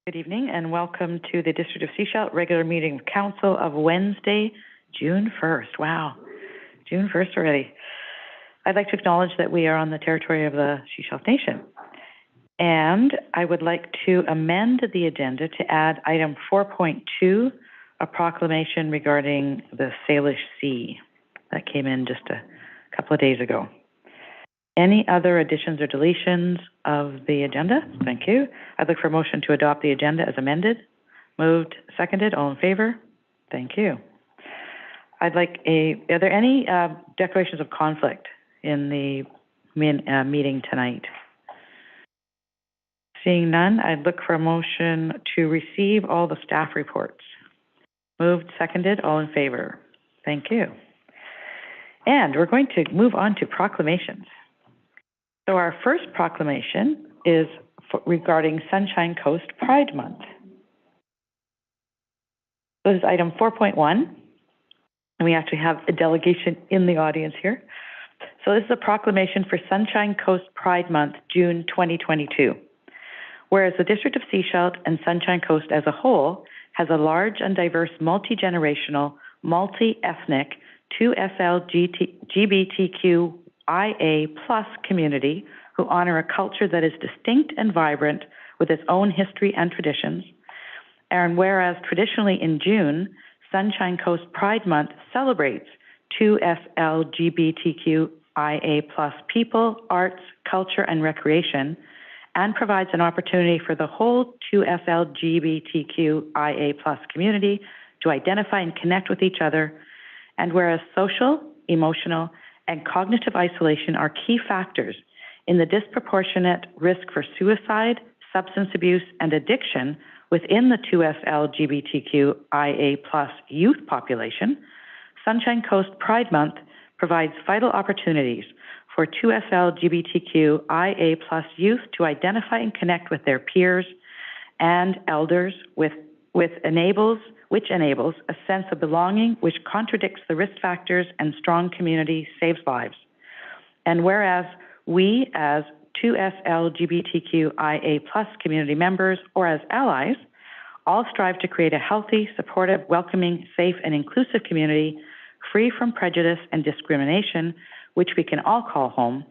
Good evening and welcome to the District of Sechelt regular meeting of Council of Wednesday, June 1st. Wow, June 1st already. I'd like to acknowledge that we are on the territory of the Sechelt Nation. And I would like to amend the agenda to add item 4.2, a proclamation regarding the Salish Sea that came in just a couple of days ago. Any other additions or deletions of the agenda? Thank you. I'd look for a motion to adopt the agenda as amended. Moved, seconded, all in favor? Thank you. Are there any declarations of conflict in the meeting tonight? Seeing none, I'd look for a motion to receive all the staff reports. Moved, seconded, all in favor? Thank you. And we're going to move on to proclamations. So our first proclamation is regarding Sunshine Coast Pride Month. This is item 4.1, and we actually have a delegation in the audience here. So this is a proclamation for Sunshine Coast Pride Month, June 2022. Whereas the District of Sechelt and Sunshine Coast as a whole has a large and diverse multi-generational, multi-ethnic, 2SLGBTQIA+ community who honor a culture that is distinct and vibrant with its own history and traditions. And whereas traditionally in June, Sunshine Coast Pride Month celebrates 2SLGBTQIA+ people, arts, culture, and recreation, and provides an opportunity for the whole 2SLGBTQIA+ community to identify and connect with each other. And whereas social, emotional, and cognitive isolation are key factors in the disproportionate risk for suicide, substance abuse, and addiction within the 2SLGBTQIA+ youth population, Sunshine Coast Pride Month provides vital opportunities for 2SLGBTQIA+ youth to identify and connect with their peers and elders which enables a sense of belonging, which contradicts the risk factors, and strong community saves lives. And whereas we as 2SLGBTQIA+ community members or as allies all strive to create a healthy, supportive, welcoming, safe, and inclusive community free from prejudice and discrimination, which we can all call home.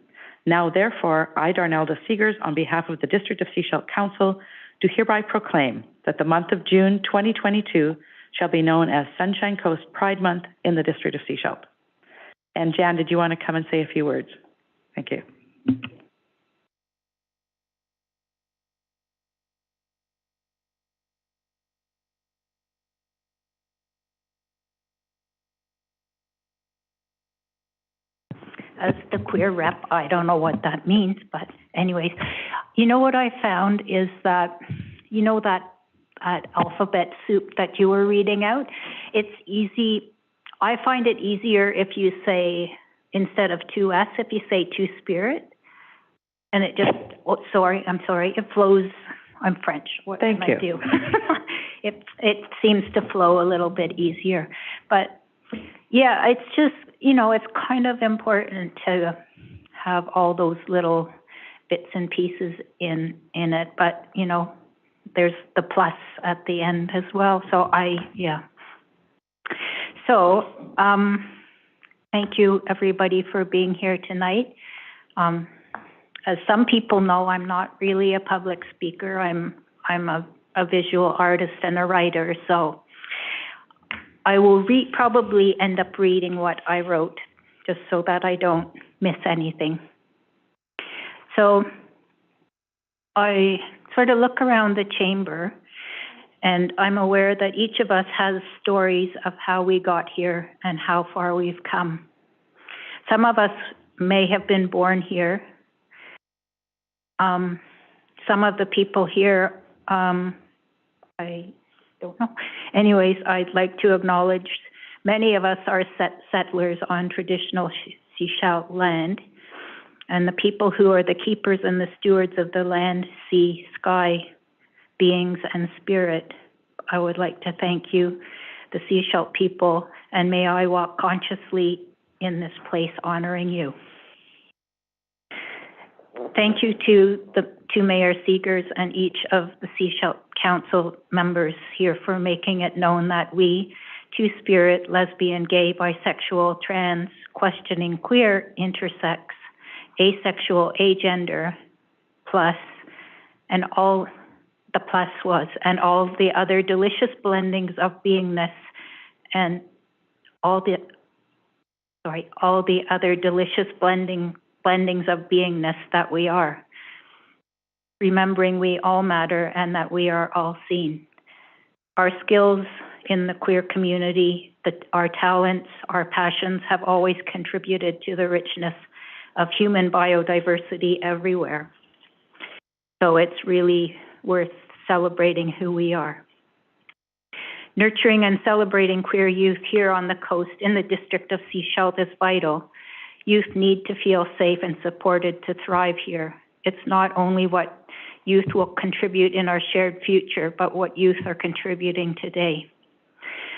Now, therefore, I, Darnelda Seegers, on behalf of the District of Sechelt Council, do hereby proclaim that the month of June 2022 shall be known as Sunshine Coast Pride Month in the District of Sechelt. And Jan, did you want to come and say a few words? Thank you. As the queer rep, I don't know what that means, but anyways, you know what I found is that, you know that alphabet soup that you were reading out, it's easy. I find it easier if you say, instead of 2S, if you say two-spirit, and it just, I'm sorry, it flows. I'm French. What Thank can you. I do? It seems to flow a little bit easier. But yeah, it's just, you know, it's kind of important to have all those little bits and pieces in it. But, you know, there's the plus at the end as well. So So, thank you everybody for being here tonight. As some people know, I'm not really a public speaker. I'm a visual artist and a writer, so I will probably end up reading what I wrote, just so that I don't miss anything. So I sort of look around the chamber, and I'm aware that each of us has stories of how we got here and how far we've come. Some of us may have been born here. Some of the people here, I don't know. Anyways, I'd like to acknowledge many of us are settlers on traditional Sechelt land, and the people who are the keepers and the stewards of the land, sea, sky, beings, and spirit. I would like to thank you, the Sechelt people, and may I walk consciously in this place honoring you. thank you to Mayor Seegers and each of the Seashell Council members here for making it known that we, two-spirit, lesbian, gay, bisexual, trans, questioning, queer, intersex, asexual, agender, plus, and all the plus was, and all the other delicious blendings of beingness, and all the other delicious blendings of beingness that we are. Remembering we all matter and that we are all seen. Our skills in the queer community, our talents, our passions have always contributed to the richness of human biodiversity everywhere. So it's really worth celebrating who we are. Nurturing and celebrating queer youth here on the coast in the district of Sechelt is vital. Youth need to feel safe and supported to thrive here. It's not only what youth will contribute in our shared future, but what youth are contributing today.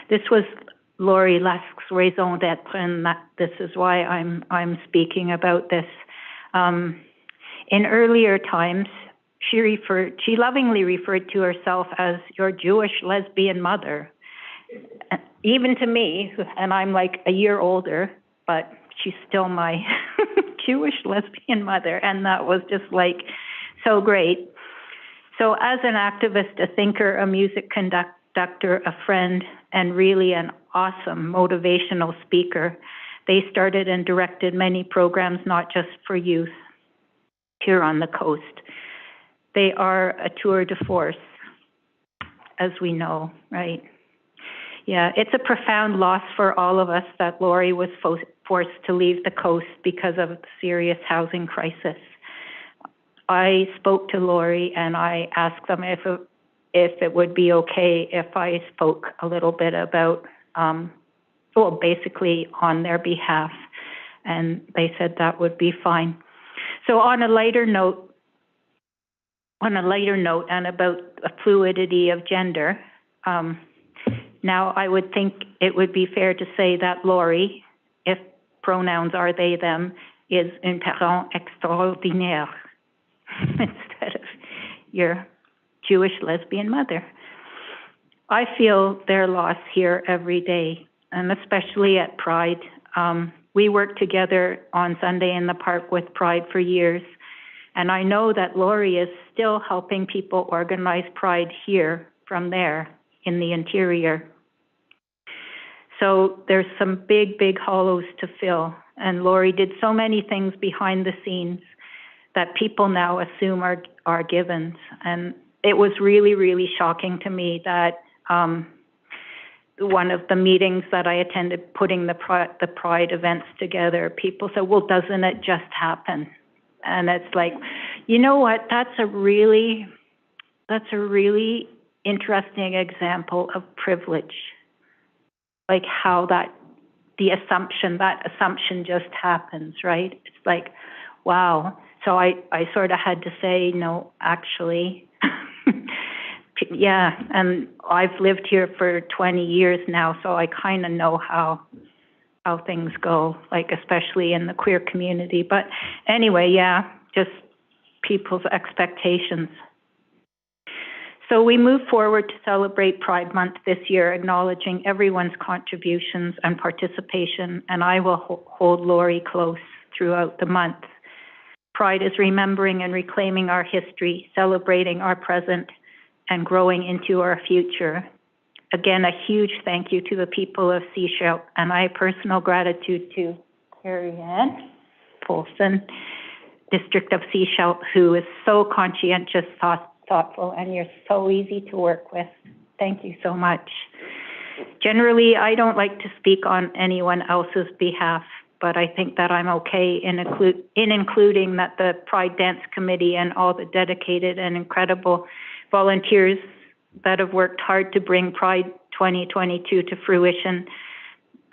This was Laurie Lusk's raison d'être, and this is why I'm speaking about this. In earlier times, she lovingly referred to herself as your Jewish lesbian mother. Even to me, and I'm like a year older, but she's still my Jewish lesbian mother, and that was just like so great. So as an activist, a thinker, a music conductor, a friend, and really an awesome motivational speaker, they started and directed many programs, not just for youth here on the coast. They are a tour de force, as we know, right? Yeah, it's a profound loss for all of us that Laurie was forced to leave the coast because of the serious housing crisis. I spoke to Laurie and I asked them if it would be okay if I spoke a little bit about, basically on their behalf, and they said that would be fine. So on a lighter note, and about the fluidity of gender, now I would think it would be fair to say that Laurie, if pronouns are they, them, is une parent extraordinaire instead of your Jewish lesbian mother. I feel their loss here every day, and especially at Pride. We worked together on Sunday in the park with Pride for years, and I know that Laurie is still helping people organize Pride here from there in the interior. So there's some big, big hollows to fill, and Laurie did so many things behind the scenes that people now assume are givens. And it was really, really shocking to me that one of the meetings that I attended, putting the Pride events together, people said, well, doesn't it just happen? And it's like, you know what, that's a really interesting example of privilege. Like how that assumption just happens, right? It's like, wow. So I sort of had to say, no, actually, yeah, and I've lived here for 20 years now, so I kind of know how things go, like especially in the queer community. But anyway, yeah, just people's expectations. So we move forward to celebrate Pride Month this year, acknowledging everyone's contributions and participation, and I will hold Laurie close throughout the month. Pride is remembering and reclaiming our history, celebrating our present, and growing into our future. Again, a huge thank you to the people of Sechelt, and I personal gratitude to Carrie-Ann Polson, District of Sechelt, who is so conscientious, thoughtful, and you're so easy to work with. Thank you so much. Generally, I don't like to speak on anyone else's behalf, but I think that I'm okay in including that the Pride Dance Committee and all the dedicated and incredible volunteers that have worked hard to bring Pride 2022 to fruition,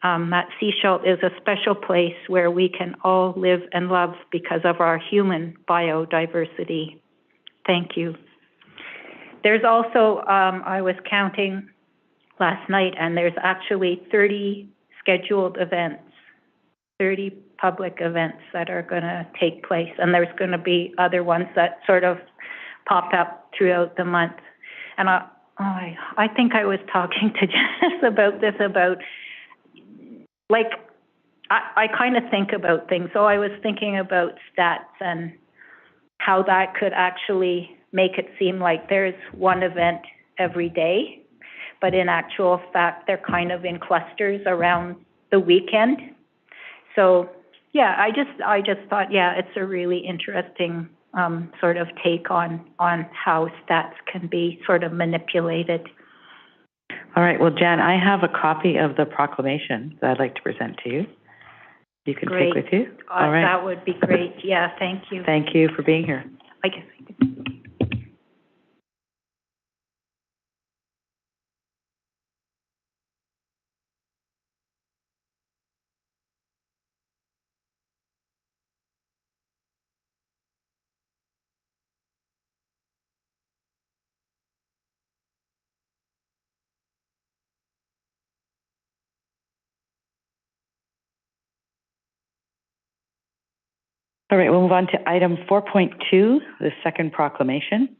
that Sechelt is a special place where we can all live and love because of our human biodiversity. Thank you. There's also, I was counting last night, and there's actually 30 scheduled events, 30 public events that are going to take place, and there's going to be other ones that sort of pop up throughout the month. And I think I was talking to Janice about this, like, I kind of think about things. So I was thinking about stats and how that could actually make it seem like there's one event every day, but in actual fact, they're kind of in clusters around the weekend. So, yeah, I just thought, yeah, it's a really interesting sort of take on how stats can be sort of manipulated. All right. Well, Jan, I have a copy of the proclamation that I'd like to present to you. You can Great. take with you. All right. That would be great. Yeah, thank you. Thank you for being here. I guess I could. All right, we'll move on to item 4.2, the second proclamation.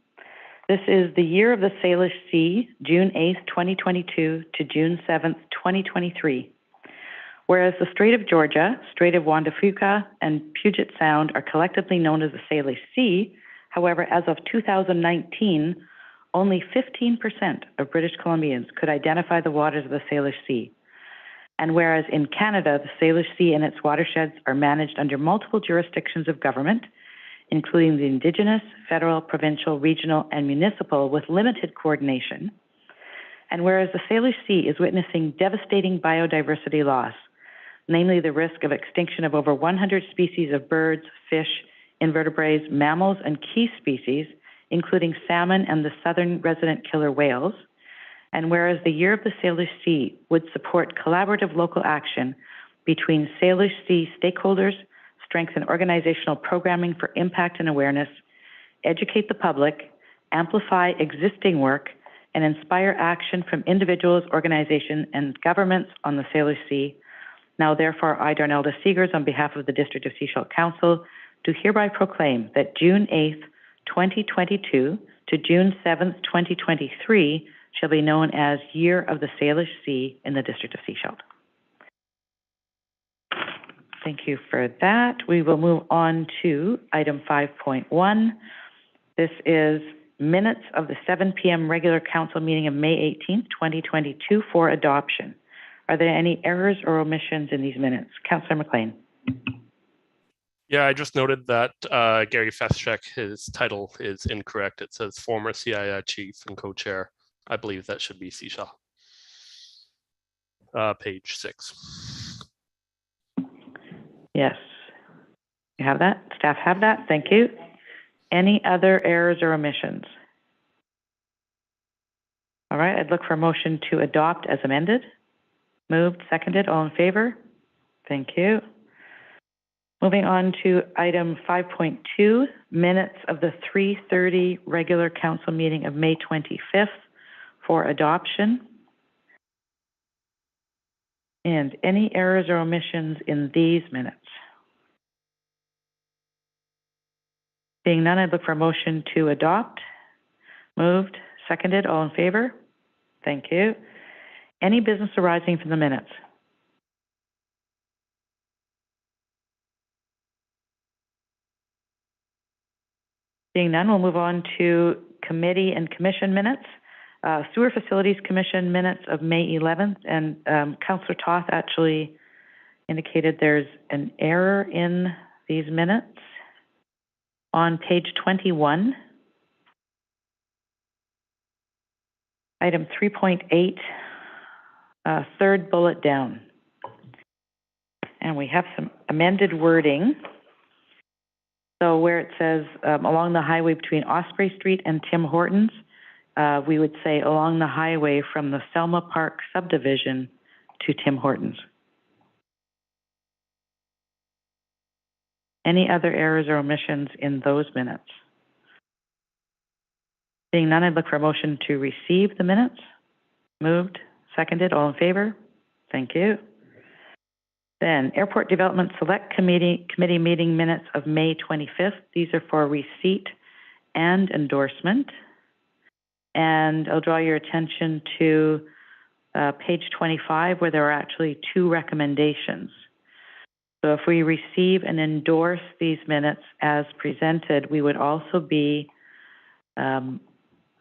This is the Year of the Salish Sea, June 8th, 2022 to June 7th, 2023. Whereas the Strait of Georgia, Strait of Juan de Fuca, and Puget Sound are collectively known as the Salish Sea, however, as of 2019, only 15% of British Columbians could identify the waters of the Salish Sea. And whereas in Canada, the Salish Sea and its watersheds are managed under multiple jurisdictions of government, including the Indigenous, federal, provincial, regional, and municipal, with limited coordination. And whereas the Salish Sea is witnessing devastating biodiversity loss, namely the risk of extinction of over 100 species of birds, fish, invertebrates, mammals, and key species, including salmon and the southern resident killer whales. And whereas the Year of the Salish Sea would support collaborative local action between Salish Sea stakeholders, strengthen organizational programming for impact and awareness, educate the public, amplify existing work, and inspire action from individuals, organizations, and governments on the Salish Sea. Now, therefore, I, Darnelda Seegers, on behalf of the District of Sechelt Council, do hereby proclaim that June 8th, 2022 to June 7th, 2023 shall be known as Year of the Salish Sea in the District of Sechelt. Thank you for that. We will move on to item 5.1. This is minutes of the 7 p.m. regular council meeting of May 18th, 2022 for adoption. Are there any errors or omissions in these minutes? Councillor McLean. Yeah, I just noted that Gary Feschek, his title is incorrect. It says former CII chief and co-chair. I believe that should be Sechelt. Page 6. Yes. You have that? Staff have that? Thank you. Any other errors or omissions? All right, I'd look for a motion to adopt as amended. Moved, seconded, all in favor? Thank you. Moving on to item 5.2, minutes of the 3:30 regular council meeting of May 25th for adoption. And any errors or omissions in these minutes? Seeing none, I'd look for a motion to adopt. Moved, seconded, all in favor? Thank you. Any business arising from the minutes? Seeing none, we'll move on to committee and commission minutes. Sewer Facilities Commission minutes of May 11th, and Councillor Toth actually indicated there's an error in these minutes on page 21. Item 3.8, third bullet down. And we have some amended wording. So where it says along the highway between Osprey Street and Tim Hortons, we would say along the highway from the Selma Park subdivision to Tim Hortons. Any other errors or omissions in those minutes? Seeing none, I'd look for a motion to receive the minutes. Moved, seconded, all in favor? Thank you. Then Airport Development Select Committee meeting minutes of May 25th. These are for receipt and endorsement. And I'll draw your attention to page 25, where there are actually two recommendations. So if we receive and endorse these minutes as presented, we would also be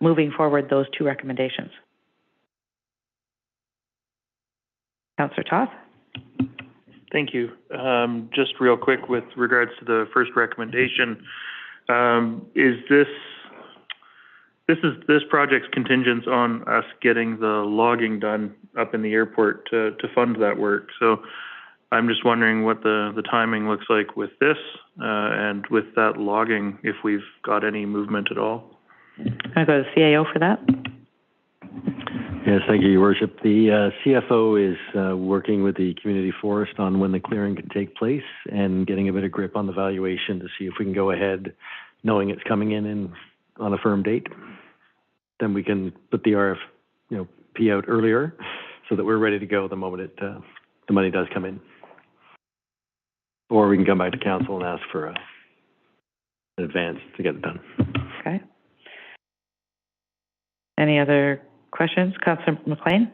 moving forward those two recommendations. Councillor Toth? Thank you. Just real quick with regards to the first recommendation, is this project's contingent on us getting the logging done up in the airport to fund that work. So I'm just wondering what the timing looks like with this and with that logging, if we've got any movement at all. I'll go to the CAO for that. Yes, thank you, Your Worship. The CFO is working with the community forest on when the clearing could take place and getting a bit of grip on the valuation to see if we can go ahead knowing it's coming in on a firm date. Then we can put the P out earlier so that we're ready to go the moment the money does come in. Or we can come back to council and ask for an advance to get it done. Okay. Any other questions? Councillor McLean?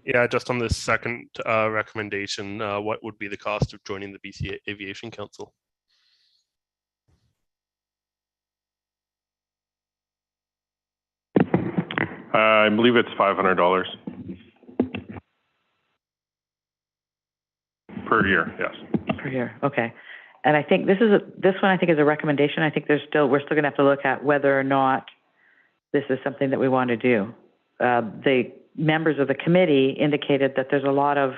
Yeah, just on this second recommendation, what would be the cost of joining the BC Aviation Council? I believe it's $500 per year. Yes. Per year. Okay. And I think this one I think is a recommendation. I think we're still going to have to look at whether or not this is something that we want to do. The members of the committee indicated that there's a lot of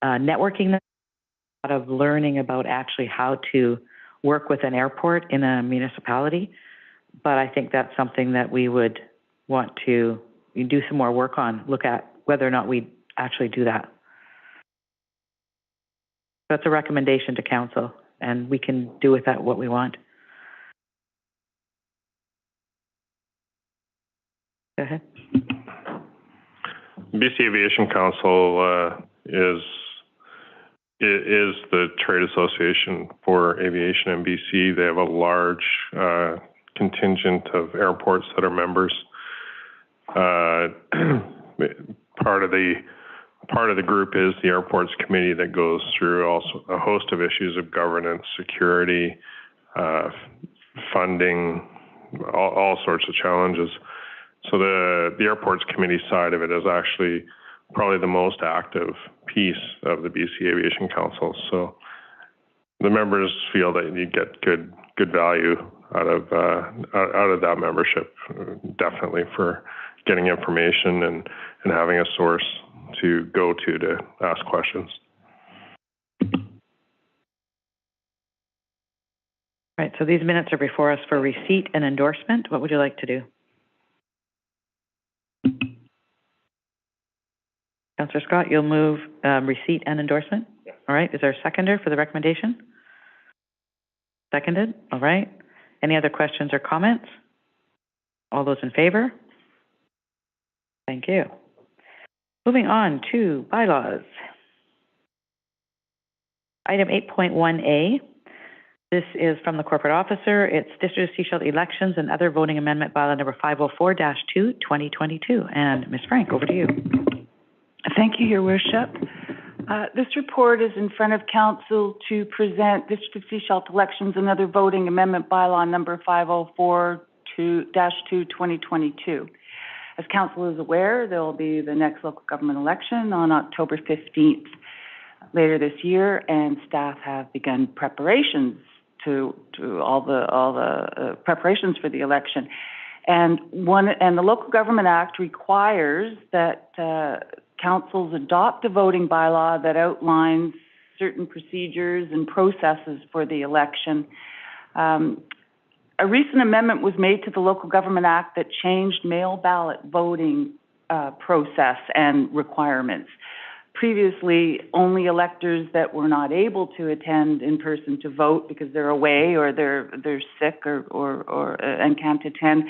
networking, a lot of learning about actually how to work with an airport in a municipality. But I think that's something that we would want to do some more work on, look at whether or not we actually do that. That's a recommendation to council, and we can do with that what we want. Go ahead. BC Aviation Council is the trade association for aviation in BC. They have a large contingent of airports that are members. Part of the group is the airports committee that goes through also a host of issues of governance, security, funding, all sorts of challenges. So the airports committee side of it is actually probably the most active piece of the BC Aviation Council. So the members feel that you get good value out of that membership, definitely for getting information and having a source to go to ask questions. Right, so these minutes are before us for receipt and endorsement. What would you like to do? Councillor Scott, you'll move receipt and endorsement? Yeah. All right, is there a seconder for the recommendation? Seconded, all right. Any other questions or comments? All those in favor? Thank you. Moving on to bylaws. Item 8.1A. This is from the corporate officer. It's District of Sechelt elections and other voting amendment bylaw number 504-2, 2022. And Ms. Frank, over to you. Thank you, Your Worship. This report is in front of Council to present District of Sechelt elections and other voting amendment bylaw number 504-2, 2022. As Council is aware, there will be the next local government election on October 15th later this year, and staff have begun preparations to all the preparations for the election. And the Local Government Act requires that councils adopt a voting bylaw that outlines certain procedures and processes for the election. A recent amendment was made to the Local Government Act that changed mail ballot voting process and requirements. Previously, only electors that were not able to attend in person to vote because they're away or they're sick or and can't attend,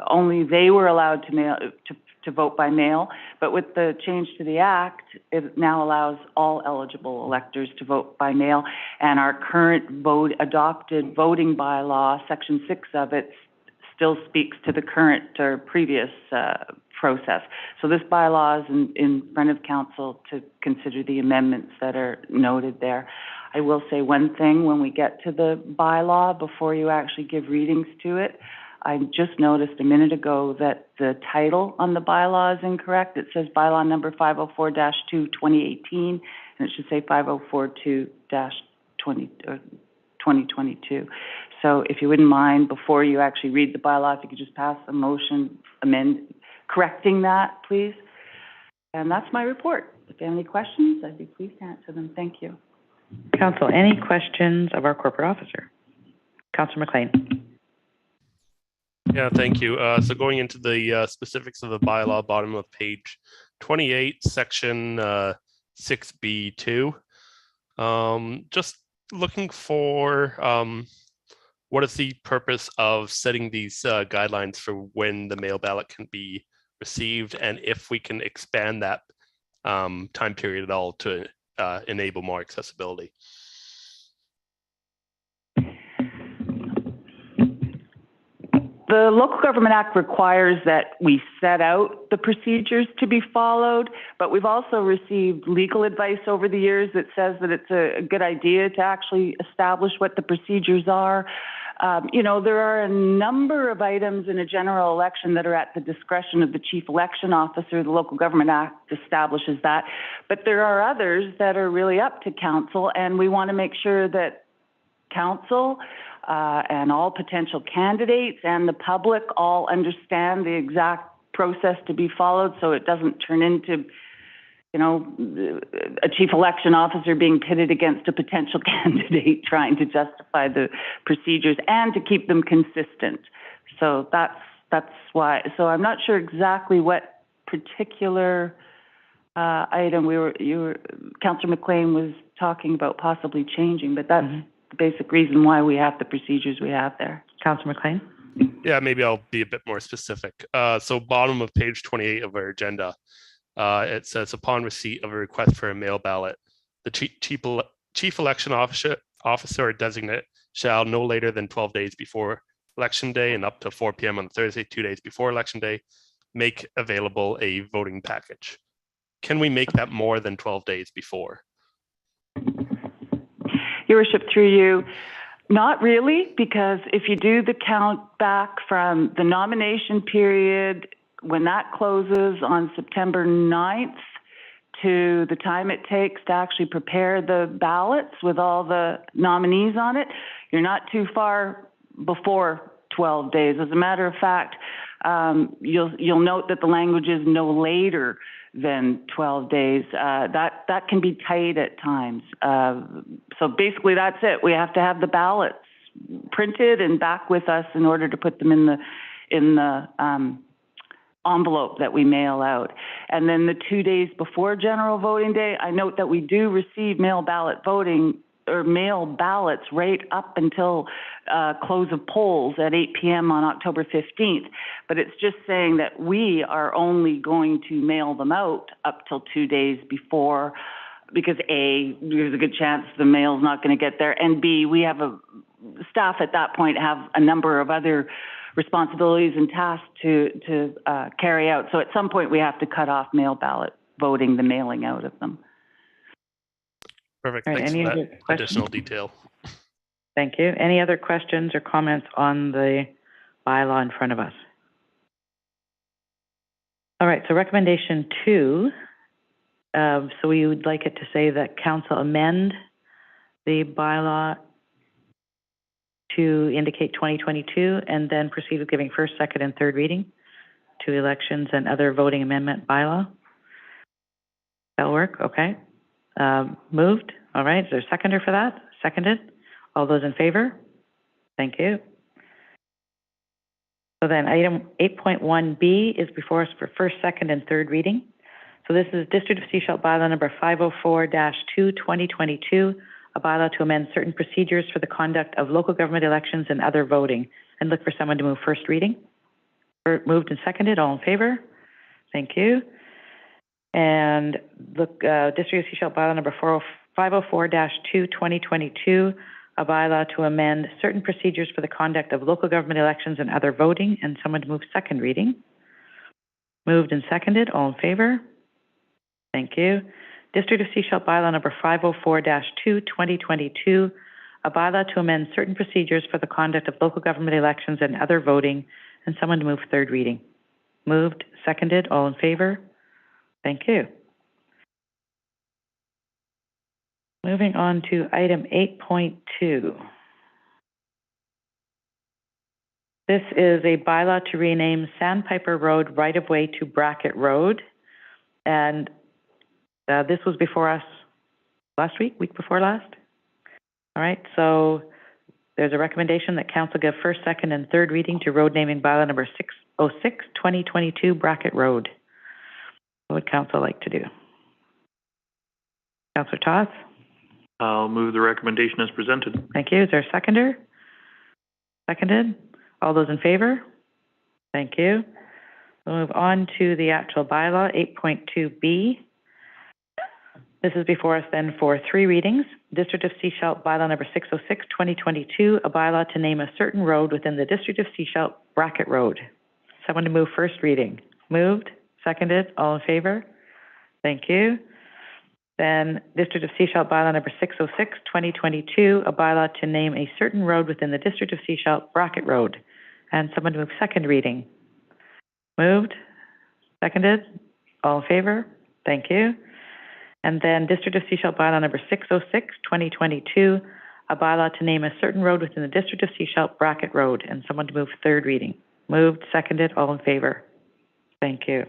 only they were allowed to to vote by mail, but with the change to the Act, it now allows all eligible electors to vote by mail, and our current adopted voting bylaw, Section 6 of it, still speaks to the current or previous process. So this bylaw is in front of council to consider the amendments that are noted there. I will say one thing when we get to the bylaw, before you actually give readings to it, I just noticed a minute ago that the title on the bylaw is incorrect. It says bylaw number 504-2-2018, and it should say 5042-2022. So if you wouldn't mind, before you actually read the bylaw, if you could just pass a motion correcting that, please. And that's my report. If you have any questions, I'd be pleased to answer them. Thank you. Council, any questions of our corporate officer? Councillor McLean. Yeah, thank you. So going into the specifics of the bylaw, bottom of page 28, section 6B2. Just looking for what is the purpose of setting these guidelines for when the mail ballot can be received, and if we can expand that time period at all to enable more accessibility. The Local Government Act requires that we set out the procedures to be followed, but we've also received legal advice over the years that says that it's a good idea to actually establish what the procedures are. You know, there are a number of items in a general election that are at the discretion of the Chief Election Officer. The Local Government Act establishes that. But there are others that are really up to council, and we want to make sure that council and all potential candidates and the public all understand the exact process to be followed, so it doesn't turn into, you know, a chief election officer being pitted against a potential candidate trying to justify the procedures and to keep them consistent. So that's why. So I'm not sure exactly what particular item Councillor McLean was talking about possibly changing, but that's the basic reason why we have the procedures we have there. Councillor McLean. Yeah, maybe I'll be a bit more specific. So bottom of page 28 of our agenda, it says, upon receipt of a request for a mail ballot, the chief election officer or designate shall no later than 12 days before election day and up to 4 p.m. on Thursday, 2 days before election day, make available a voting package. Can we make that more than 12 days before? Your Worship, through you, not really, because if you do the count back from the nomination period, when that closes on September 9th, to the time it takes to actually prepare the ballots with all the nominees on it, you're not too far before 12 days. As a matter of fact, you'll note that the language is no later than 12 days. That can be tight at times. So basically that's it. We have to have the ballots printed and back with us in order to put them in the envelope that we mail out. And then the 2 days before general voting day, I note that we do receive mail ballot voting or mail ballots right up until close of polls at 8 p.m. on October 15th. But it's just saying that we are only going to mail them out up till 2 days before, because A, there's a good chance the mail's not going to get there, and B, we have staff at that point have a number of other responsibilities and tasks to carry out. So at some point we have to cut off mail ballot voting, the mailing out of them. Perfect. Right, Thanks any for other that questions? additional detail. Thank you. Any other questions or comments on the bylaw in front of us? All right, so recommendation 2. So we would like it to say that council amend the bylaw to indicate 2022 and then proceed with giving first, second, and third reading to elections and other voting amendment bylaw. That'll work, okay. Moved, all right. Is there a seconder for that? Seconded? All those in favor? Thank you. So then item 8.1B is before us for first, second, and third reading. So this is District of Sechelt bylaw number 504-2-2022, a bylaw to amend certain procedures for the conduct of local government elections and other voting, and look for someone to move first reading. Moved and seconded, all in favor? Thank you. And the District of Sechelt bylaw number 504-2, 2022, a bylaw to amend certain procedures for the conduct of local government elections and other voting, and someone to move second reading. Moved and seconded. All in favor? Thank you. District of Sechelt bylaw number 504-2, 2022, a bylaw to amend certain procedures for the conduct of local government elections and other voting, and someone to move third reading. Moved, seconded. All in favor? Thank you. Moving on to item 8.2. This is a bylaw to rename Sandpiper Road right-of-way to Brackett Road. And this was before us last week before last. All right, so there's a recommendation that council give first, second, and third reading to road naming bylaw number 606, 2022, Brackett Road. What would council like to do? Councillor Toth? I'll move the recommendation as presented. Thank you. Is there a seconder? Seconded. All those in favor? Thank you. We'll move on to the actual bylaw, 8.2B. This is before us then for three readings. District of Sechelt bylaw number 606, 2022, a bylaw to name a certain road within the District of Sechelt, Brackett Road. Someone to move first reading. Moved, seconded, all in favor? Thank you. Then District of Sechelt bylaw number 606, 2022, a bylaw to name a certain road within the District of Sechelt, Brackett Road. And someone to move second reading. Moved, seconded, all in favor? Thank you. And then District of Sechelt bylaw number 606, 2022, a bylaw to name a certain road within the District of Sechelt, Brackett Road, and someone to move third reading. Moved, seconded, all in favor. Thank you.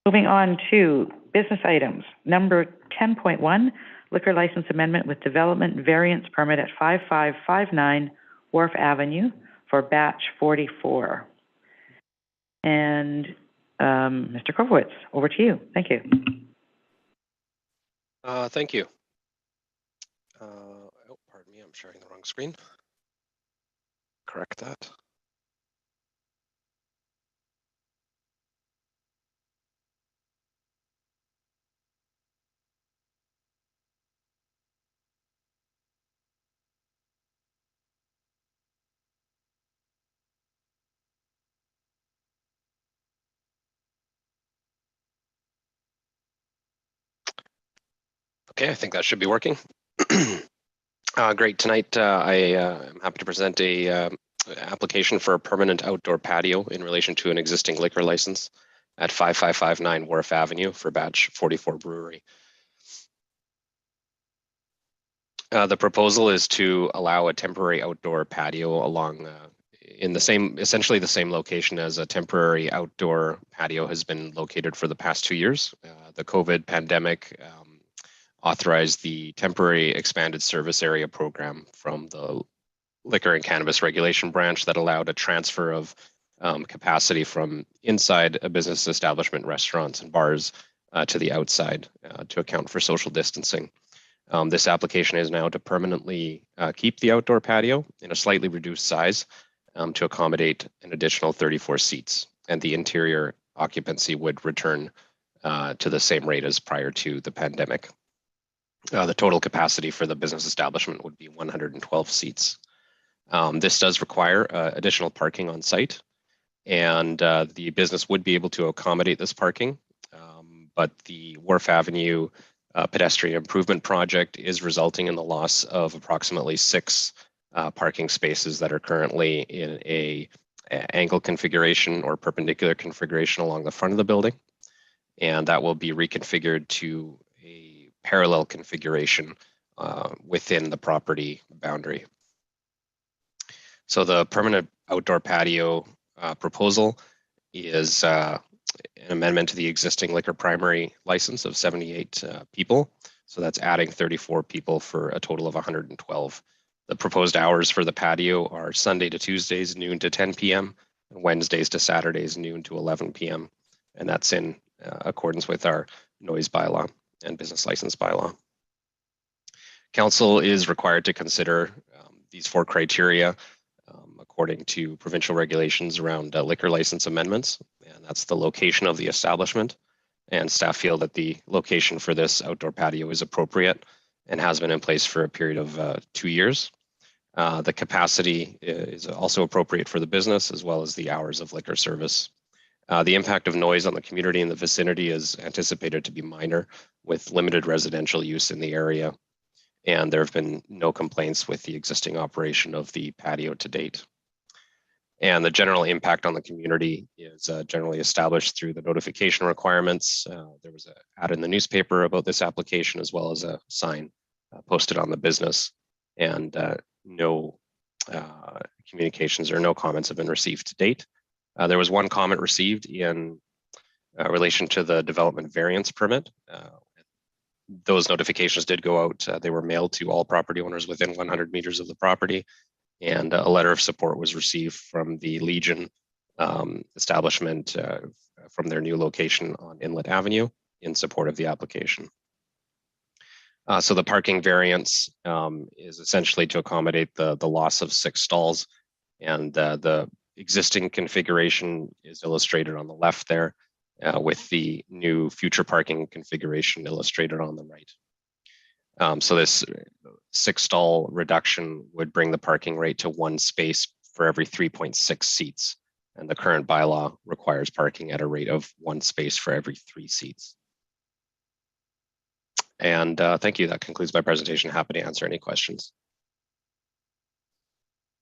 Moving on to business items. Number 10.1, liquor license amendment with development variance permit at 5559 Wharf Avenue for batch 44. And Mr. Krovowitz, over to you. Thank you. Thank you. Oh, pardon me, I'm sharing the wrong screen. Correct that. Okay, I think that should be working. Great. Tonight, I am happy to present a application for a permanent outdoor patio in relation to an existing liquor license at 5559 Wharf Avenue for batch 44 brewery. The proposal is to allow a temporary outdoor patio along in the same, essentially the same location as a temporary outdoor patio has been located for the past 2 years. The COVID pandemic authorized the temporary expanded service area program from the Liquor and Cannabis Regulation Branch that allowed a transfer of capacity from inside a business establishment, restaurants and bars to the outside to account for social distancing. This application is now to permanently keep the outdoor patio in a slightly reduced size to accommodate an additional 34 seats, and the interior occupancy would return to the same rate as prior to the pandemic. The total capacity for the business establishment would be 112 seats. This does require additional parking on site, and the business would be able to accommodate this parking, but the Wharf Avenue pedestrian improvement project is resulting in the loss of approximately 6 parking spaces that are currently in a angle configuration or perpendicular configuration along the front of the building, and that will be reconfigured to a parallel configuration within the property boundary. So the permanent outdoor patio proposal is an amendment to the existing liquor primary license of 78 people. So that's adding 34 people for a total of 112. The proposed hours for the patio are Sunday to Tuesdays, noon to 10 p.m., and Wednesdays to Saturdays, noon to 11 p.m. And that's in accordance with our noise bylaw and business license bylaw. Council is required to consider these 4 criteria according to provincial regulations around liquor license amendments, and that's the location of the establishment. And staff feel that the location for this outdoor patio is appropriate and has been in place for a period of 2 years. The capacity is also appropriate for the business, as well as the hours of liquor service. The impact of noise on the community in the vicinity is anticipated to be minor, with limited residential use in the area. And there have been no complaints with the existing operation of the patio to date. And the general impact on the community is generally established through the notification requirements. There was an ad in the newspaper about this application, as well as a sign posted on the business. And no communications or no comments have been received to date. There was one comment received in relation to the development variance permit. Those notifications did go out. They were mailed to all property owners within 100 meters of the property. And a letter of support was received from the Legion establishment from their new location on Inlet Avenue in support of the application. So the parking variance is essentially to accommodate the loss of 6 stalls, and the existing configuration is illustrated on the left there, with the new future parking configuration illustrated on the right. So this 6 stall reduction would bring the parking rate to 1 space for every 3.6 seats. And the current bylaw requires parking at a rate of 1 space for every 3 seats. And thank you. That concludes my presentation. Happy to answer any questions.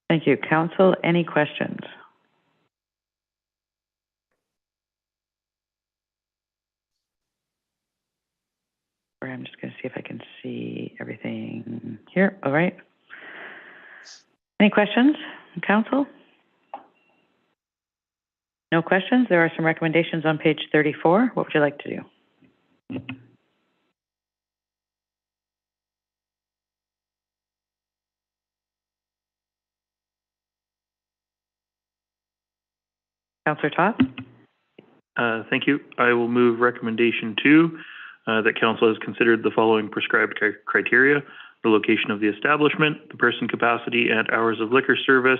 Thank you. Council, any questions? I'm just going to see if I can see everything here. All right. Any questions, Council? No questions. There are some recommendations on page 34. What would you like to do? Councillor Toth? Thank you. I will move recommendation 2. That council has considered the following prescribed criteria: the location of the establishment, the person capacity and hours of liquor service,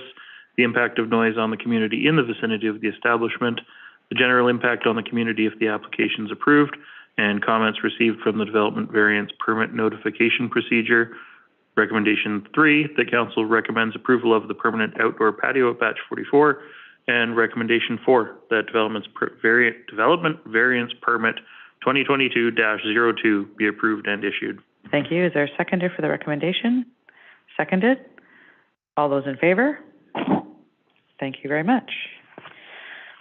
the impact of noise on the community in the vicinity of the establishment, the general impact on the community if the application is approved, and comments received from the development variance permit notification procedure. Recommendation 3, that council recommends approval of the permanent outdoor patio at batch 44. And recommendation 4, that development variance permit 2022-02 be approved and issued. Thank you. Is there a seconder for the recommendation? Seconded. All those in favor? Thank you very much.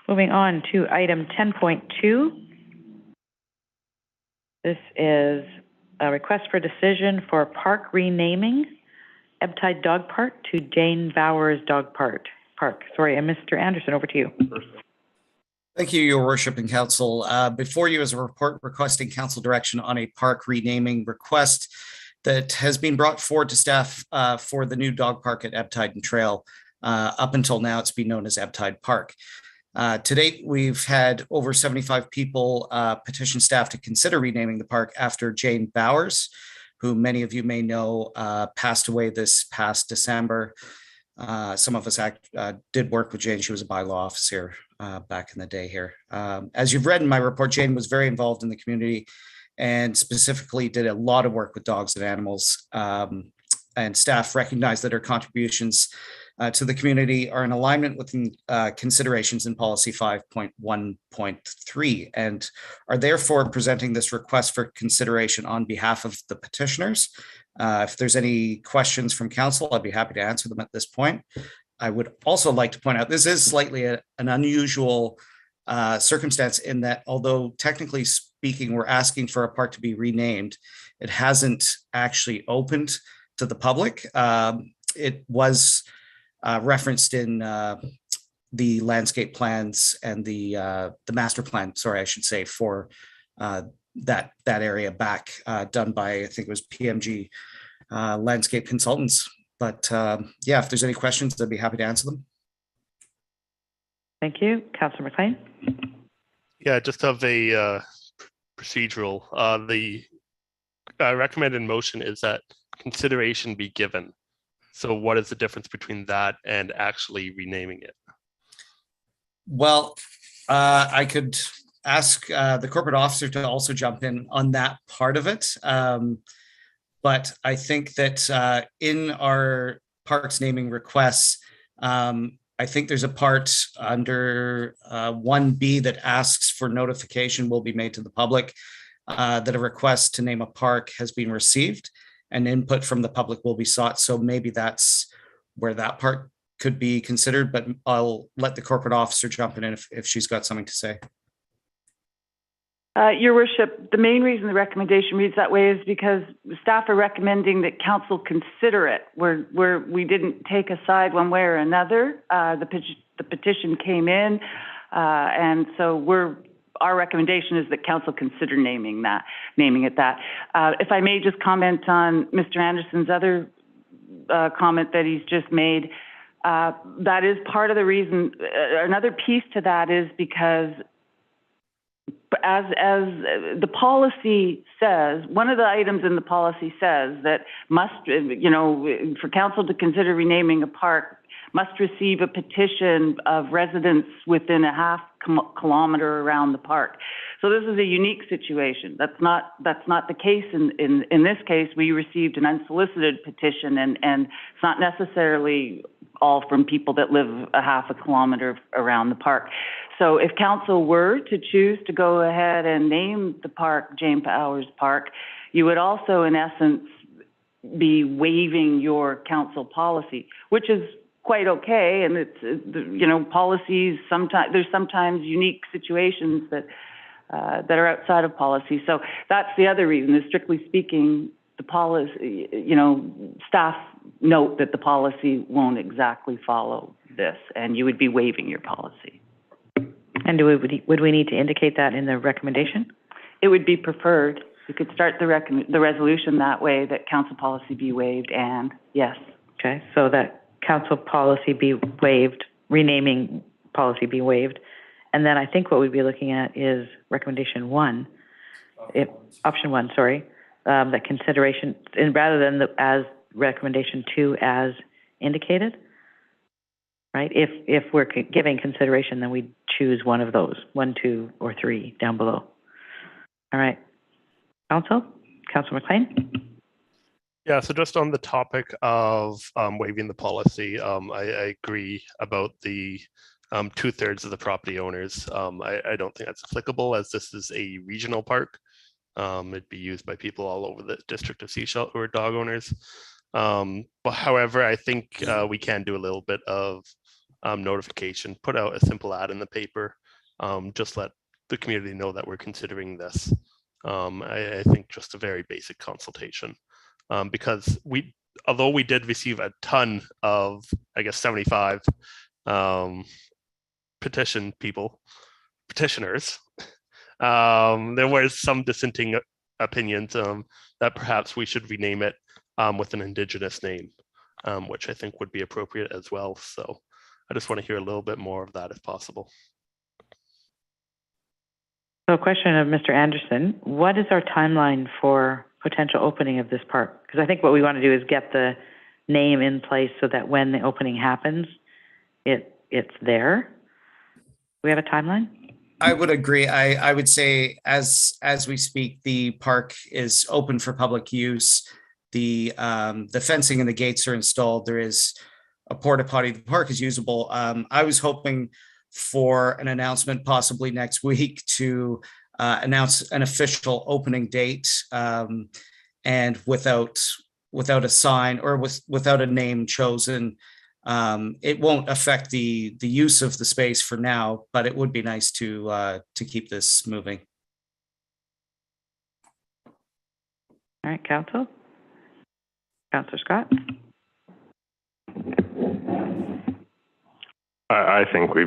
Moving on to item 10.2. This is a request for decision for park renaming Ebtide Dog Park to Jane Bowers Dog Park. Sorry, and Mr. Anderson, over to you. Thank you, Your Worship and Council. Before you is a report requesting council direction on a park renaming request that has been brought forward to staff for the new dog park at Ebtide and Trail. Up until now, it's been known as Ebtide Park. To date, we've had over 75 people petition staff to consider renaming the park after Jane Bowers, who many of you may know passed away this past December. Some of us did work with Jane. She was a bylaw officer back in the day here. As you've read in my report, Jane was very involved in the community and specifically did a lot of work with dogs and animals. And staff recognized that her contributions to the community are in alignment with considerations in policy 5.1.3 and are therefore presenting this request for consideration on behalf of the petitioners. If there's any questions from council, I'd be happy to answer them at this point. I would also like to point out this is slightly an unusual circumstance in that although technically speaking, we're asking for a park to be renamed, it hasn't actually opened to the public. It was referenced in the landscape plans and the master plan, sorry, I should say, for that area back done by, I think it was PMG landscape consultants. But yeah, if there's any questions, I'd be happy to answer them. Thank you. Councillor McLean. Yeah, just have a procedural. The recommended motion is that consideration be given. So what is the difference between that and actually renaming it? Well, I could ask the corporate officer to also jump in on that part of it. But I think that in our parks naming requests, I think there's a part under 1B that asks for notification will be made to the public that a request to name a park has been received and input from the public will be sought. So maybe that's where that part could be considered, but I'll let the corporate officer jump in if she's got something to say. Your Worship, the main reason the recommendation reads that way is because staff are recommending that council consider it. Where we didn't take a side one way or another. The petition came in, and so our recommendation is that council consider naming it that. If I may just comment on Mr. Anderson's other comment that he's just made, that is part of the reason. Another piece to that is because as the policy says, one of the items in the policy says that for council to consider renaming a park, must receive a petition of residents within a half kilometer around the park. So this is a unique situation. That's not the case in this case. We received an unsolicited petition, and it's not necessarily all from people that live a half a kilometer around the park. So if council were to choose to go ahead and name the park Jane Powers Park, you would also, in essence, be waiving your council policy, which is quite okay. And it's, policies, there's sometimes unique situations that are outside of policy. So that's the other reason, is strictly speaking, the policy, staff note that the policy won't exactly follow this, and you would be waiving your policy. And would we need to indicate that in the recommendation? It would be preferred. You could start the resolution that way, that council policy be waived, and yes. Okay, so that council policy be waived, renaming policy be waived. And then I think what we'd be looking at is recommendation one, option one, sorry, that consideration, and rather than as recommendation 2 as indicated, right? If we're giving consideration, then we choose one of those, 1, 2, or 3 down below. All right. Councilor McLean? Yeah, so just on the topic of waiving the policy, I agree about the 2/3 of the property owners. I don't think that's applicable, as this is a regional park. It'd be used by people all over the district of Sechelt who are dog owners. But however, I think we can do a little bit of notification, put out a simple ad in the paper, just let the community know that we're considering this. I think just a very basic consultation, because although we did receive a ton of, I guess, 75 petitioners, there was some dissenting opinions that perhaps we should rename it with an Indigenous name, which I think would be appropriate as well. So I just want to hear a little bit more of that if possible. So a question of Mr. Anderson, what is our timeline for potential opening of this park? Because I think what we want to do is get the name in place so that when the opening happens, it's there. We have a timeline? I would agree. I would say as we speak, the park is open for public use. The fencing and the gates are installed. There is a porta potty. The park is usable. I was hoping for an announcement possibly next week to announce an official opening date, and without a sign or without a name chosen. It won't affect the use of the space for now, but it would be nice to keep this moving. All right, Councilor Scott. I think we've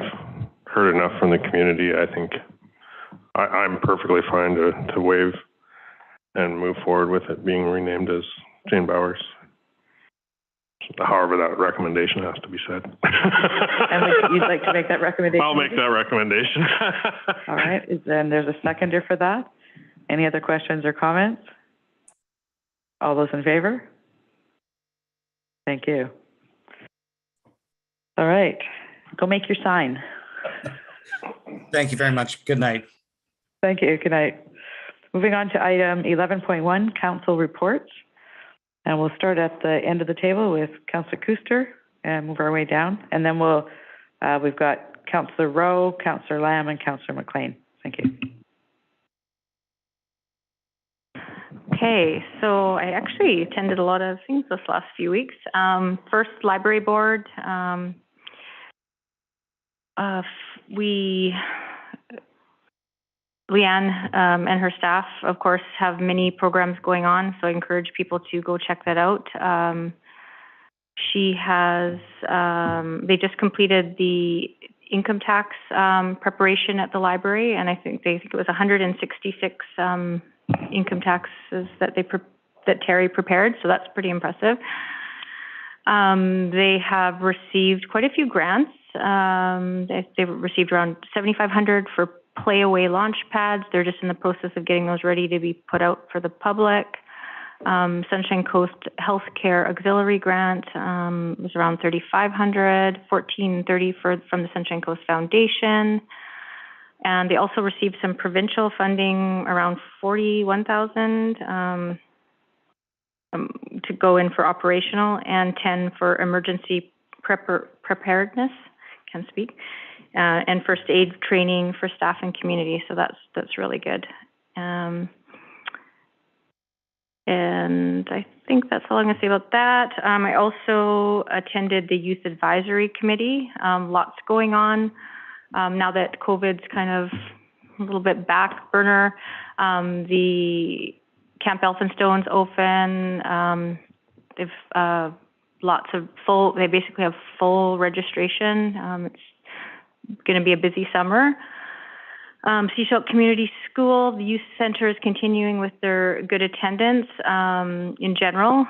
heard enough from the community. I think I'm perfectly fine to waive and move forward with it being renamed as Jane Bowers. However, that recommendation has to be said. And you'd like to make that recommendation? I'll make that recommendation. All right, then there's a seconder for that. Any other questions or comments? All those in favor? Thank you. All right, go make your sign. Thank you very much. Good night. Thank you. Good night. Moving on to item 11.1, council reports. And we'll start at the end of the table with Councillor Kuster and move our way down. And then we've got Councillor Rowe, Councillor Lamb, and Councillor McLean. Thank you. Okay, so I actually attended a lot of things this last few weeks. First, library board. Leanne and her staff, of course, have many programs going on, so I encourage people to go check that out. She has, they just completed the income tax preparation at the library, and I think it was 166 income taxes that that Terry prepared, so that's pretty impressive. They have received quite a few grants. They've received around $7,500 for Playaway launch pads. They're just in the process of getting those ready to be put out for the public. Sunshine Coast Healthcare Auxiliary Grant was around $3,500, $1,430 from the Sunshine Coast Foundation. And they also received some provincial funding, around $41,000 to go in for operational, and $10,000 for emergency preparedness. Can't speak. And first aid training for staff and community. So that's really good. And I think that's all I'm going to say about that. I also attended the Youth Advisory Committee. Lots going on. Now that COVID's kind of a little bit back burner, the Camp Elphinstone's open. They've they basically have full registration. It's going to be a busy summer. Seashell Community School, the youth center is continuing with their good attendance in general.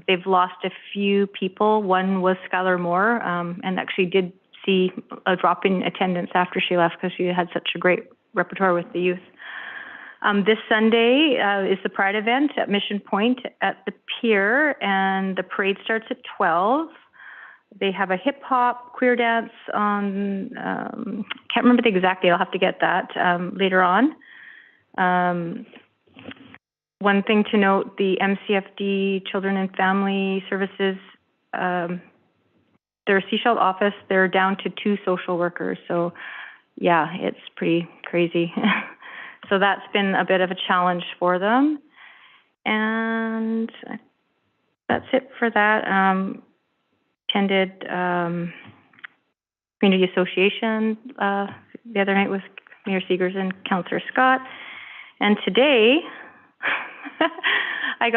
They've lost a few people. One was Skylar Moore, and actually did see a drop in attendance after she left because she had such a great repertoire with the youth. This Sunday is the Pride event at Mission Point at the pier, and the parade starts at 12. They have a hip-hop, queer dance on, can't remember the exact date, I'll have to get that later on. One thing to note, the MCFD Children and Family Services, their Seashell office, they're down to 2 social workers. So yeah, it's pretty crazy. So that's been a bit of a challenge for them. And that's it for that. Attended Community Association the other night with Mayor Seegers and Councillor Scott. And today, I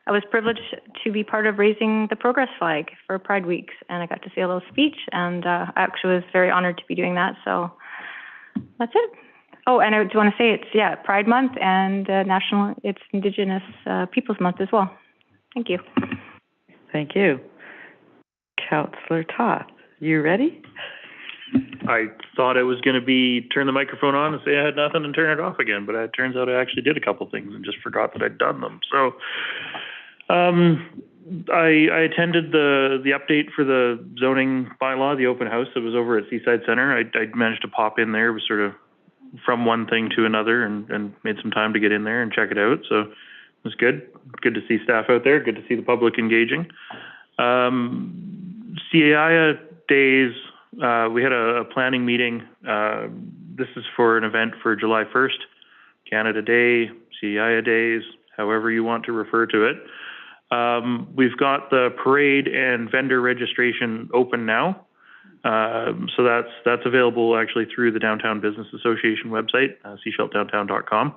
was privileged to be part of raising the progress flag for Pride Weeks, and I got to say a little speech, and I actually was very honored to be doing that, so that's it. Oh, and I do want to say it's, Pride Month and it's Indigenous Peoples Month as well. Thank you. Thank you. Councillor Toth, you ready? I thought it was going to be turn the microphone on and say I had nothing and turn it off again, but it turns out I actually did a couple things and just forgot that I'd done them. So I attended the update for the zoning bylaw, the open house that was over at Seaside Center. I managed to pop in there. It was sort of from one thing to another and made some time to get in there and check it out. So it was good. Good to see staff out there. Good to see the public engaging. CAIA days, we had a planning meeting. This is for an event for July 1st, Canada Day, CAIA days, however you want to refer to it. We've got the parade and vendor registration open now. So that's available actually through the Downtown Business Association website, seashelldowntown.com.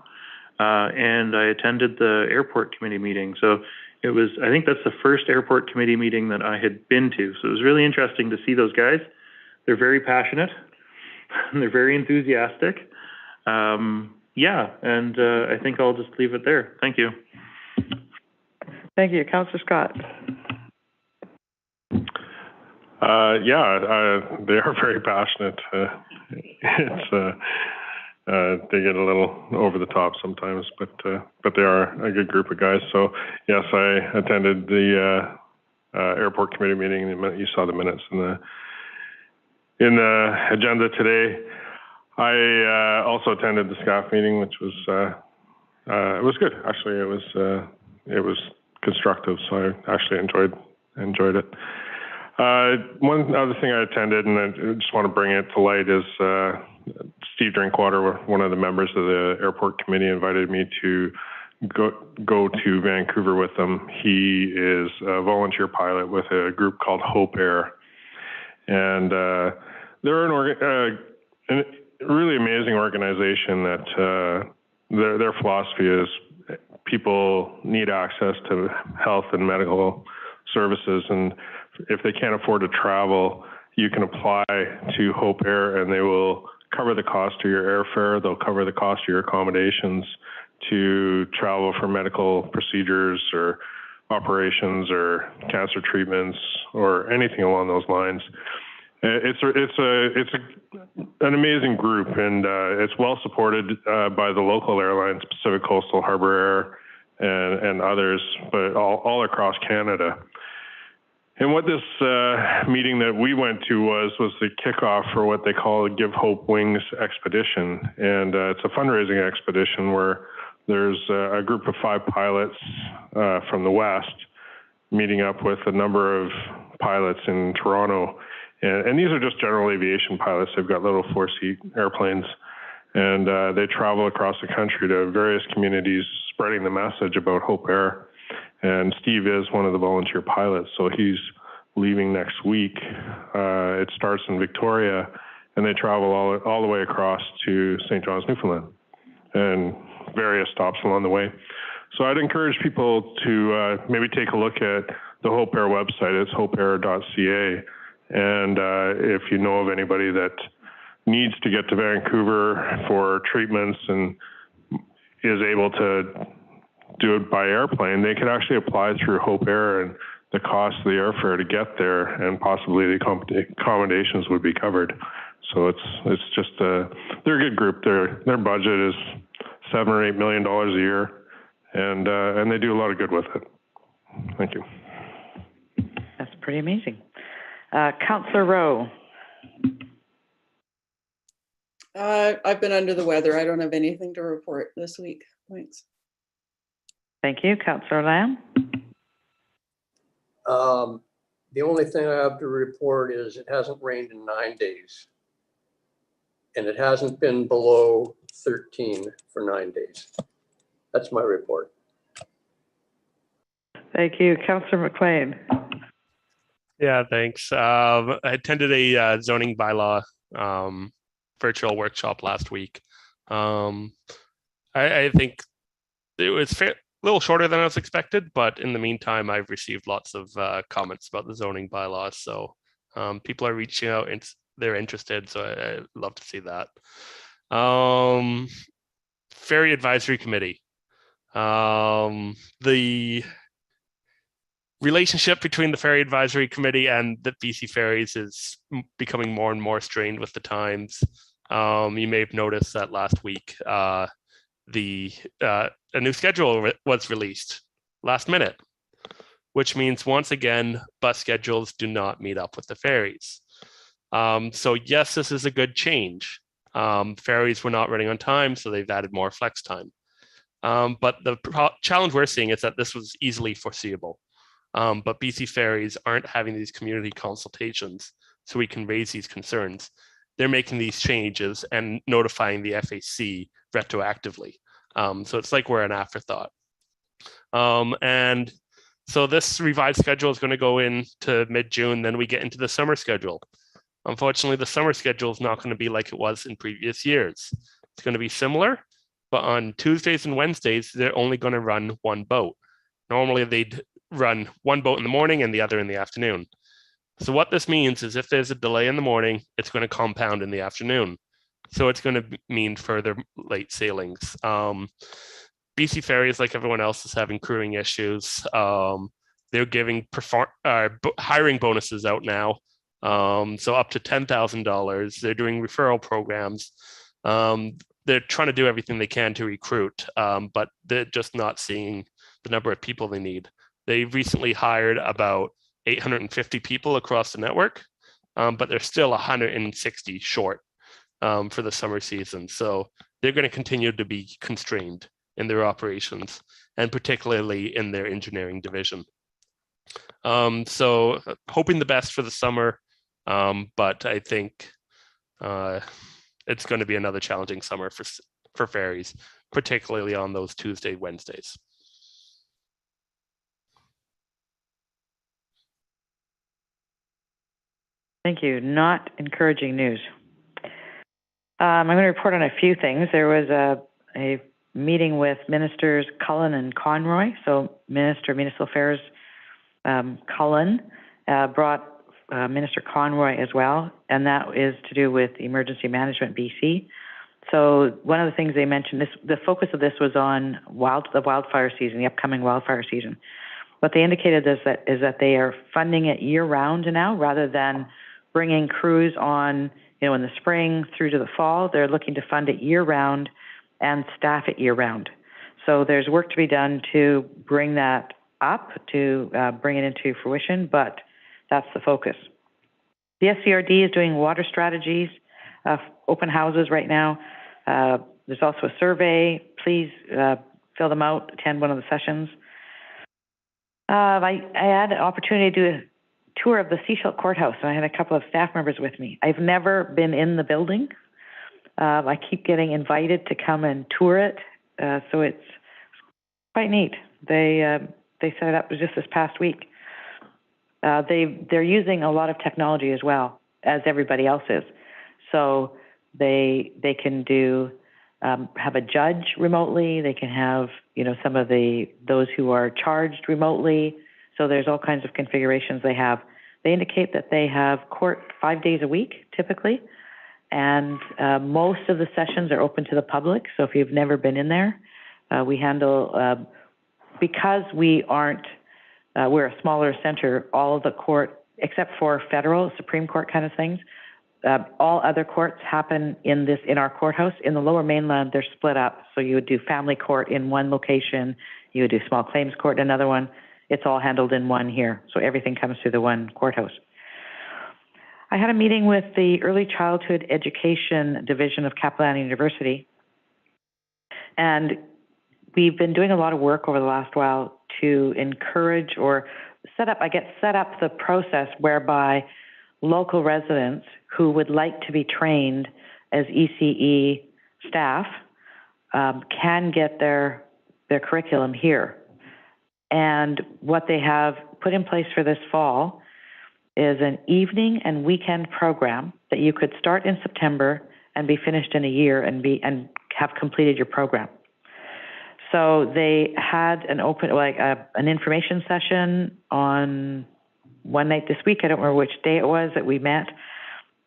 And I attended the airport committee meeting. So it was, I think that's the first airport committee meeting that I had been to. So it was really interesting to see those guys. They're very passionate. They're very enthusiastic. And I think I'll just leave it there. Thank you. Thank you. Councillor Scott. They are very passionate. They get a little over the top sometimes, but they are a good group of guys. So yes, I attended the airport committee meeting. You saw the minutes, and in the agenda today. I also attended the staff meeting, which was it was good. Actually, it was constructive, so I actually enjoyed it. One other thing I attended, and I just want to bring it to light, is Steve Drinkwater, one of the members of the airport committee, invited me to go to Vancouver with them. He is a volunteer pilot with a group called Hope Air, and they're a really amazing organization that their philosophy is people need access to health and medical services, and if they can't afford to travel, you can apply to Hope Air and they will cover the cost of your airfare. They'll cover the cost of your accommodations to travel for medical procedures or operations or cancer treatments or anything along those lines. It's an amazing group, and it's well supported by the local airlines, Pacific Coastal, Harbour Air, and others, but all across Canada. And what this meeting that we went to was the kickoff for what they call a Give Hope Wings expedition. And it's a fundraising expedition where there's a group of 5 pilots from the West meeting up with a number of pilots in Toronto. And these are just general aviation pilots. They've got little 4-seat airplanes. And they travel across the country to various communities spreading the message about Hope Air. And Steve is one of the volunteer pilots, so he's leaving next week. It starts in Victoria, and they travel all the way across to St. John's, Newfoundland, and various stops along the way. So I'd encourage people to maybe take a look at the Hope Air website. It's hopeair.ca. And if you know of anybody that needs to get to Vancouver for treatments and is able to do it by airplane, they could actually apply through Hope Air, and the cost of the airfare to get there and possibly the accommodations would be covered. So it's just they're a good group. Their budget is $7 or $8 million a year, and they do a lot of good with it. Thank you. That's pretty amazing. Councillor Rowe. I've been under the weather. I don't have anything to report this week. Thanks. Thank you. Councillor Lamb. The only thing I have to report is it hasn't rained in 9 days. And it hasn't been below 13 for 9 days. That's my report. Thank you. Councillor McLean. Yeah, thanks. I attended a zoning bylaw virtual workshop last week. I think it was a little shorter than I was expected, but in the meantime, I've received lots of comments about the zoning bylaws. So people are reaching out and they're interested. So I'd love to see that. Ferry Advisory Committee. The relationship between the Ferry Advisory Committee and the BC Ferries is becoming more and more strained with the times. You may have noticed that last week, a new schedule was released last minute, which means once again, bus schedules do not meet up with the ferries. So yes, this is a good change. Ferries were not running on time, so they've added more flex time. But the challenge we're seeing is that this was easily foreseeable. But BC Ferries aren't having these community consultations so we can raise these concerns. They're making these changes and notifying the FAC retroactively. So it's like we're an afterthought. And so this revised schedule is going to go into mid-June, then we get into the summer schedule. Unfortunately, the summer schedule is not going to be like it was in previous years. It's going to be similar, but on Tuesdays and Wednesdays, they're only going to run one boat. Normally, they'd run one boat in the morning and the other in the afternoon. So what this means is if there's a delay in the morning, it's going to compound in the afternoon. So it's going to mean further late sailings. BC Ferries, like everyone else, is having crewing issues. They're giving hiring bonuses out now. So up to $10,000. They're doing referral programs. They're trying to do everything they can to recruit, but they're just not seeing the number of people they need. They recently hired about 850 people across the network. but they're still 160 short for the summer season. So they're going to continue to be constrained in their operations, and particularly in their engineering division. So hoping the best for the summer, but I think it's going to be another challenging summer for ferries, particularly on those Tuesday, Wednesdays. Thank you. Not encouraging news. I'm going to report on a few things. There was a meeting with Ministers Cullen and Conroy. So Minister of Municipal Affairs Cullen brought Minister Conroy as well, and that is to do with Emergency Management BC. So one of the things they mentioned, the focus of this was on the wildfire season, the upcoming wildfire season. What they indicated is that they are funding it year-round now, rather than bringing crews on, in the spring through to the fall. They're looking to fund it year-round and staff it year-round. So there's work to be done to bring that up, to bring it into fruition, but that's the focus. The SCRD is doing water strategies, open houses right now. There's also a survey. Please fill them out, attend one of the sessions. I had an opportunity to do a tour of the Seashell Courthouse, and I had a couple of staff members with me. I've never been in the building. I keep getting invited to come and tour it, so it's quite neat. They set it up just this past week. They're using a lot of technology as well, as everybody else is. So they can do have a judge remotely. They can have some of those who are charged remotely. So there's all kinds of configurations they have. They indicate that they have court 5 days a week typically, and most of the sessions are open to the public. So if you've never been in there, we handle because we aren't. We're a smaller center. All of the court, except for federal, Supreme Court kind of things, all other courts happen in our courthouse. In the Lower Mainland, they're split up. So you would do family court in one location, you would do small claims court in another one. It's all handled in one here. So everything comes through the one courthouse. I had a meeting with the Early Childhood Education Division of Capilano University, and we've been doing a lot of work over the last while to encourage or set up the process whereby local residents who would like to be trained as ECE staff can get their curriculum here. And what they have put in place for this fall is an evening and weekend program that you could start in September and be finished in a year and have completed your program. So they had an information session on one night this week. I don't remember which day it was that we met,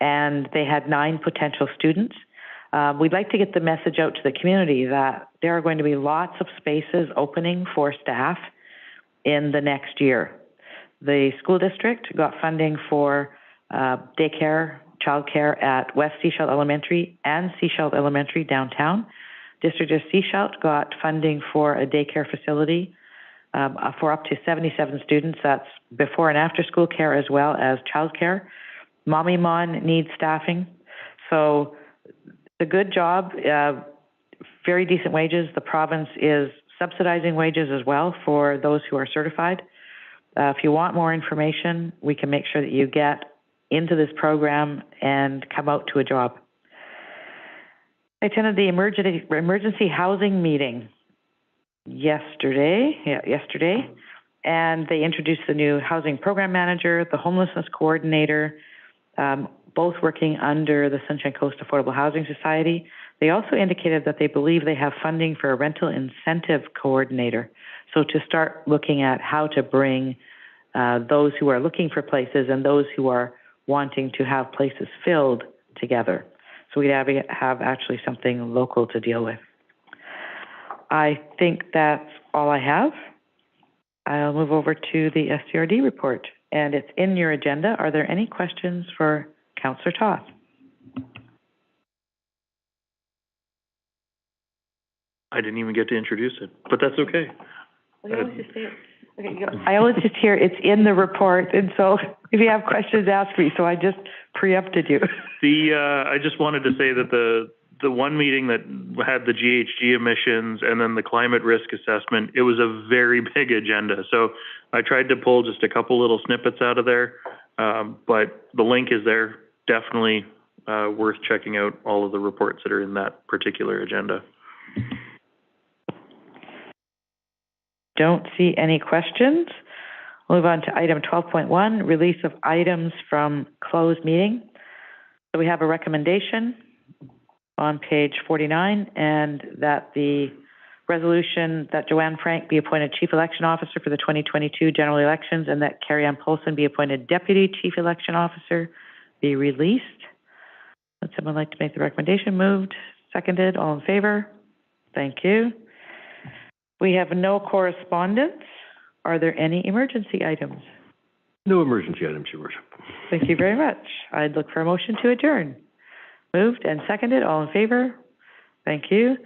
and they had 9 potential students. We'd like to get the message out to the community that there are going to be lots of spaces opening for staff in the next year. The school district got funding for daycare, childcare at West Seashell Elementary and Seashell Elementary downtown. District of Seashell got funding for a daycare facility for up to 77 students. That's before and after school care as well as childcare. Mommy Mon needs staffing. So it's a good job, very decent wages. The province is subsidizing wages as well for those who are certified. If you want more information, we can make sure that you get into this program and come out to a job. I attended the emergency housing meeting yesterday, and they introduced the new housing program manager, the homelessness coordinator, both working under the Sunshine Coast Affordable Housing Society. They also indicated that they believe they have funding for a rental incentive coordinator. So to start looking at how to bring those who are looking for places and those who are wanting to have places filled together. So we'd have actually something local to deal with. I think that's all I have. I'll move over to the SCRD report, and it's in your agenda. Are there any questions for Councillor Toth? I didn't even get to introduce it, but that's okay. Well, you always just say it. Okay, I always just hear it's in the report, and so if you have questions, ask me, so I just preempted you. I just wanted to say that the one meeting that had the GHG emissions and then the climate risk assessment, it was a very big agenda. So I tried to pull just a couple little snippets out of there, but the link is there. Definitely worth checking out all of the reports that are in that particular agenda. Don't see any questions. We'll move on to item 12.1, release of items from closed meeting. So we have a recommendation on page 49, and that the resolution that Joanne Frank be appointed Chief Election Officer for the 2022 general elections, and that Carrie Ann Polson be appointed Deputy Chief Election Officer be released. Would someone like to make the recommendation? Moved, seconded, all in favor? Thank you. We have no correspondence. Are there any emergency items? No emergency items, Your Worship. Thank you very much. I'd look for a motion to adjourn. Moved and seconded, all in favor? Thank you.